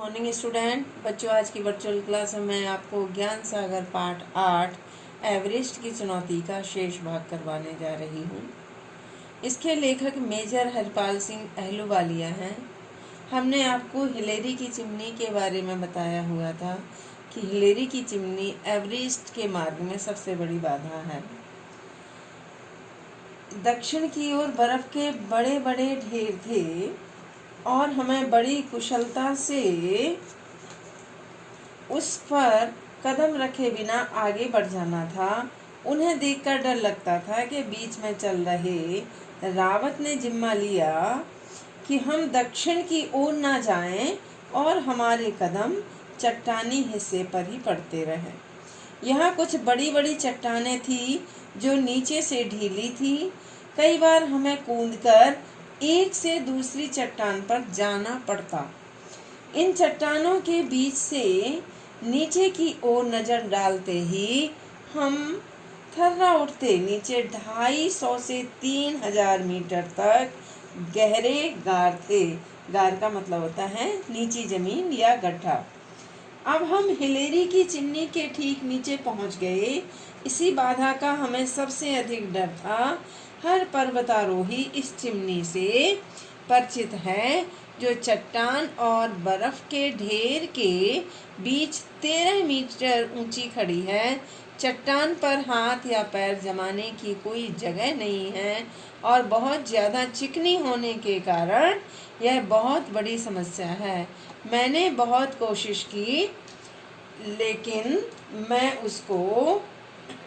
Morning student बच्चों, आज की वर्चुअल क्लास में मैं आपको ज्ञान सागर पाठ 8 एवरेस्ट की चुनौती का शेष भाग करवाने जा रही हूँ। इसके लेखक मेजर हरपाल सिंह अहलूवालिया हैं। हमने आपको हिलेरी की चिमनी के बारे में बताया हुआ था कि हिलेरी की चिमनी एवरेस्ट के मार्ग में सबसे बड़ी बाधा है। दक्षिण की ओर बर्फ के बड़े बड़े ढेर थे और हमें बड़ी कुशलता से उस पर कदम रखे बिना आगे बढ़ जाना था। उन्हें देखकर डर लगता था कि बीच में चल रहे रावत ने जिम्मा लिया कि हम दक्षिण की ओर ना जाएं और हमारे कदम चट्टानी हिस्से पर ही पड़ते रहें। यहाँ कुछ बड़ी बड़ी चट्टानें थी जो नीचे से ढीली थी। कई बार हमें कूदकर एक से दूसरी चट्टान पर जाना पड़ता। इन चट्टानों के बीच से नीचे की ओर नजर डालते ही हम थर्रा उठते। नीचे 250 से 3000 मीटर तक गहरे गार थे। गार का मतलब होता है नीची जमीन या गड्ढा। अब हम हिलेरी की चिमनी के ठीक नीचे पहुंच गए। इसी बाधा का हमें सबसे अधिक डर था। हर पर्वतारोही इस चिमनी से परिचित है जो चट्टान और बर्फ के ढेर के बीच 13 मीटर ऊंची खड़ी है। चट्टान पर हाथ या पैर जमाने की कोई जगह नहीं है और बहुत ज़्यादा चिकनी होने के कारण यह बहुत बड़ी समस्या है। मैंने बहुत कोशिश की लेकिन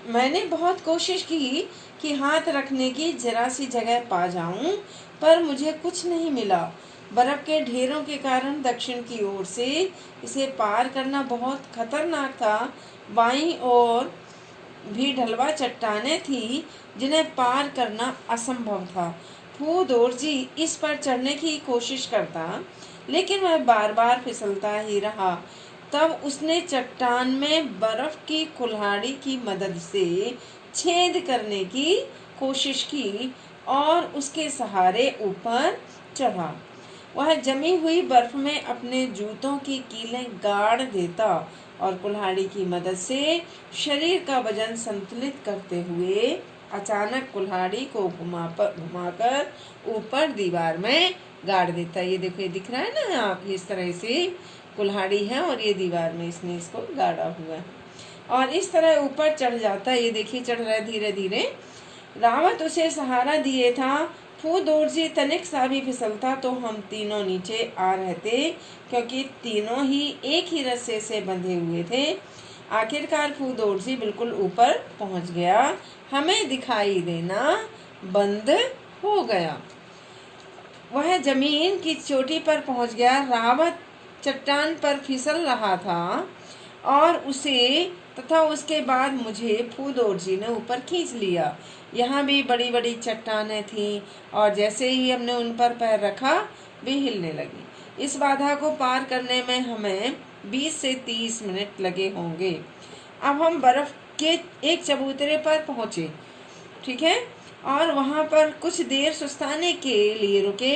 मैंने बहुत कोशिश की कि हाथ रखने की जरा सी जगह पा जाऊं, पर मुझे कुछ नहीं मिला। बर्फ के ढेरों के कारण दक्षिण की ओर से इसे पार करना बहुत खतरनाक था। बाईं ओर भी ढलवा चट्टानें थी जिन्हें पार करना असंभव था। फू दोरजी इस पर चढ़ने की कोशिश करता लेकिन वह बार बार फिसलता ही रहा। तब उसने चट्टान में बर्फ की कुल्हाड़ी की मदद से छेद करने की कोशिश की और उसके सहारे ऊपर चढ़ा। वह जमी हुई बर्फ में अपने जूतों की कीलें गाड़ देता और कुल्हाड़ी की मदद से शरीर का वजन संतुलित करते हुए अचानक कुल्हाड़ी को घुमाकर ऊपर दीवार में गाड़ देता। ये देखो, ये दिख रहा है ना, आप इस तरह से कुल्हाड़ी है और ये दीवार में इसने इसको गाड़ा हुआ है और इस तरह ऊपर चढ़ जाता है। ये देखिए, चढ़ रहा है धीरे धीरे। रावत उसे सहारा दिए था। फू दोरजी तनिक सा भी फिसलता तो हम तीनों नीचे आ रहते, क्योंकि तीनों ही एक ही रस्से से बंधे हुए थे। आखिरकार फू दोरजी बिल्कुल ऊपर पहुंच गया। हमें दिखाई देना बंद हो गया। वह जमीन की चोटी पर पहुंच गया। रावत चट्टान पर फिसल रहा था और उसके बाद मुझे फू दोरजी ने ऊपर खींच लिया। यहाँ भी बड़ी बड़ी चट्टानें थीं और जैसे ही हमने उन पर पैर रखा वे हिलने लगी। इस बाधा को पार करने में हमें 20 से 30 मिनट लगे होंगे। अब हम बर्फ के एक चबूतरे पर पहुँचे, ठीक है, और वहाँ पर कुछ देर सुस्ताने के लिए रुके।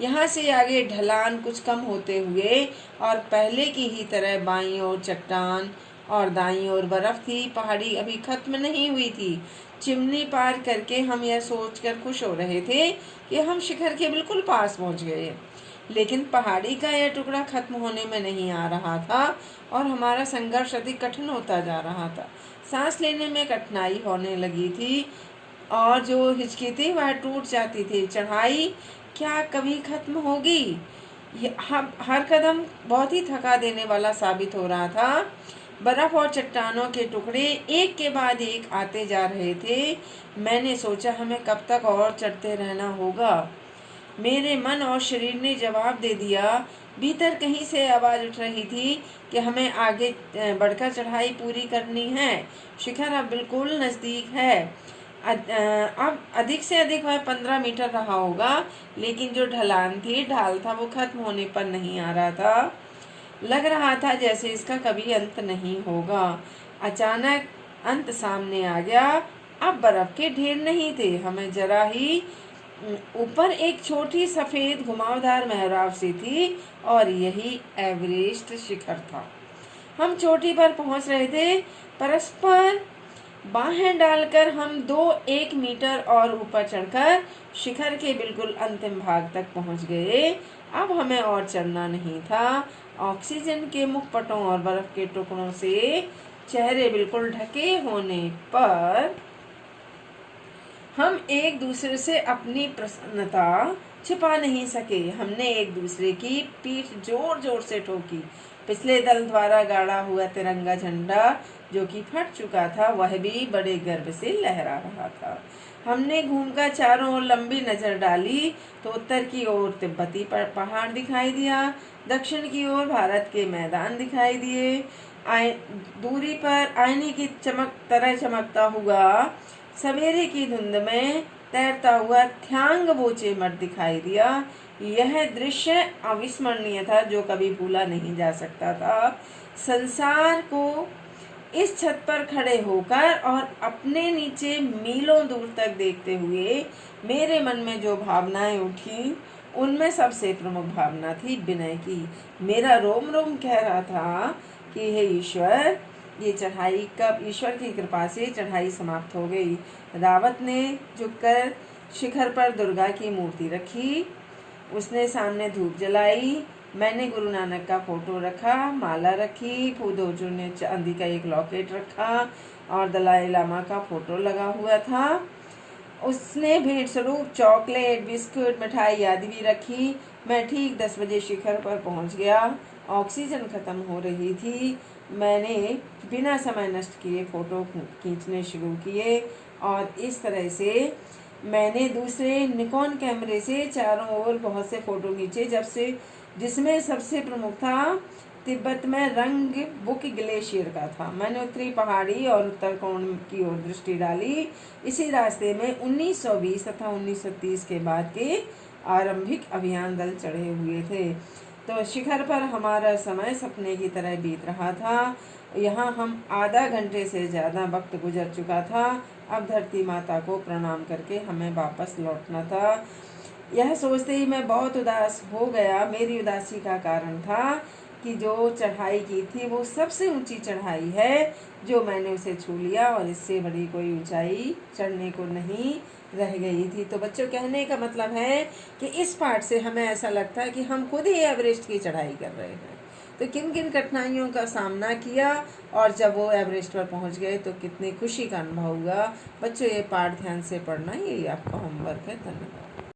यहाँ से आगे ढलान कुछ कम होते हुए और पहले की ही तरह बाईं ओर चट्टान और दाईं ओर बर्फ थी। पहाड़ी अभी खत्म नहीं हुई थी। चिमनी पार करके हम यह सोचकर खुश हो रहे थे कि हम शिखर के बिल्कुल पास पहुँच गए, लेकिन पहाड़ी का यह टुकड़ा खत्म होने में नहीं आ रहा था और हमारा संघर्ष अधिक कठिन होता जा रहा था। सांस लेने में कठिनाई होने लगी थी और जो हिचकी थी वह टूट जाती थी। चढ़ाई क्या कभी खत्म होगी? हर कदम बहुत ही थका देने वाला साबित हो रहा था। बर्फ और चट्टानों के टुकड़े एक के बाद एक आते जा रहे थे। मैंने सोचा हमें कब तक और चढ़ते रहना होगा। मेरे मन और शरीर ने जवाब दे दिया। भीतर कहीं से आवाज़ उठ रही थी कि हमें आगे बढ़कर चढ़ाई पूरी करनी है। शिखर अब बिल्कुल नज़दीक है। अब अधिक से अधिक वह 15 मीटर रहा होगा, लेकिन जो ढाल था वो खत्म होने पर नहीं आ रहा था। लग रहा था जैसे इसका कभी अंत नहीं होगा। अचानक अंत सामने आ गया। अब बर्फ के ढेर नहीं थे, हमें जरा ही ऊपर एक छोटी सफ़ेद घुमावदार मेहराब सी थी और यही एवरेस्ट शिखर था। हम चोटी पर पहुंच रहे थे। परस्पर बाहें डालकर हम 1 मीटर और ऊपर चढ़कर शिखर के बिल्कुल अंतिम भाग तक पहुंच गए। अब हमें और चढ़ना नहीं था। ऑक्सीजन के मुखपटों और बर्फ के टुकड़ों से चेहरे बिल्कुल ढके होने पर हम एक दूसरे से अपनी प्रसन्नता छिपा नहीं सके। हमने एक दूसरे की पीठ जोर जोर से ठोकी। पिछले दल द्वारा गाड़ा हुआ तिरंगा झंडा जो कि फट चुका था, वह भी बड़े गर्व से लहरा रहा था। हमने घूमकर चारों ओर लंबी नजर डाली तो उत्तर की ओर तिब्बती पहाड़ दिखाई दिया, दक्षिण की ओर भारत के मैदान दिखाई दिए। दूरी पर आईने की चमक तरह चमकता हुआ सवेरे की धुंध में तैरता हुआ थ्यांग बोचे मठ दिखाई दिया। यह दृश्य अविस्मरणीय था जो कभी भूला नहीं जा सकता था। संसार को इस छत पर खड़े होकर और अपने नीचे मीलों दूर तक देखते हुए मेरे मन में जो भावनाएं उठी, उनमें सबसे प्रमुख भावना थी विनय की। मेरा रोम रोम कह रहा था कि हे ईश्वर, ये चढ़ाई कब ईश्वर की कृपा से चढ़ाई समाप्त हो गई। रावत ने झुककर शिखर पर दुर्गा की मूर्ति रखी। उसने सामने धूप जलाई। मैंने गुरु नानक का फोटो रखा, माला रखी। फूदोजू ने चांदी का एक लॉकेट रखा और दलाई लामा का फोटो लगा हुआ था। उसने भेंट स्वरूप चॉकलेट, बिस्कुट, मिठाई आदि भी रखी। मैं ठीक 10 बजे शिखर पर पहुंच गया। ऑक्सीजन खत्म हो रही थी। मैंने बिना समय नष्ट किए फोटो खींचने शुरू किए और इस तरह से मैंने दूसरे निकॉन कैमरे से चारों ओर बहुत से फोटो खींचे, जिसमें सबसे प्रमुख था तिब्बत में रंग बुक ग्लेशियर का था। मैंने उत्तरी पहाड़ी और उत्तर कोण की ओर दृष्टि डाली। इसी रास्ते में 1920 तथा 1930 के बाद के आरंभिक अभियान दल चढ़े हुए थे। तो शिखर पर हमारा समय सपने की तरह बीत रहा था। यहाँ हम आधा घंटे से ज़्यादा वक्त गुजर चुका था। अब धरती माता को प्रणाम करके हमें वापस लौटना था। यह सोचते ही मैं बहुत उदास हो गया। मेरी उदासी का कारण था कि जो चढ़ाई की थी वो सबसे ऊंची चढ़ाई है जो मैंने उसे छू लिया और इससे बड़ी कोई ऊंचाई चढ़ने को नहीं रह गई थी। तो बच्चों, कहने का मतलब है कि इस पाठ से हमें ऐसा लगता है कि हम खुद ही एवरेस्ट की चढ़ाई कर रहे हैं। तो किन किन कठिनाइयों का सामना किया और जब वो एवरेस्ट पर पहुंच गए तो कितनी खुशी का अनुभव हुआ। बच्चों, ये पाठ ध्यान से पढ़ना, यही आपका होमवर्क है। धन्यवाद।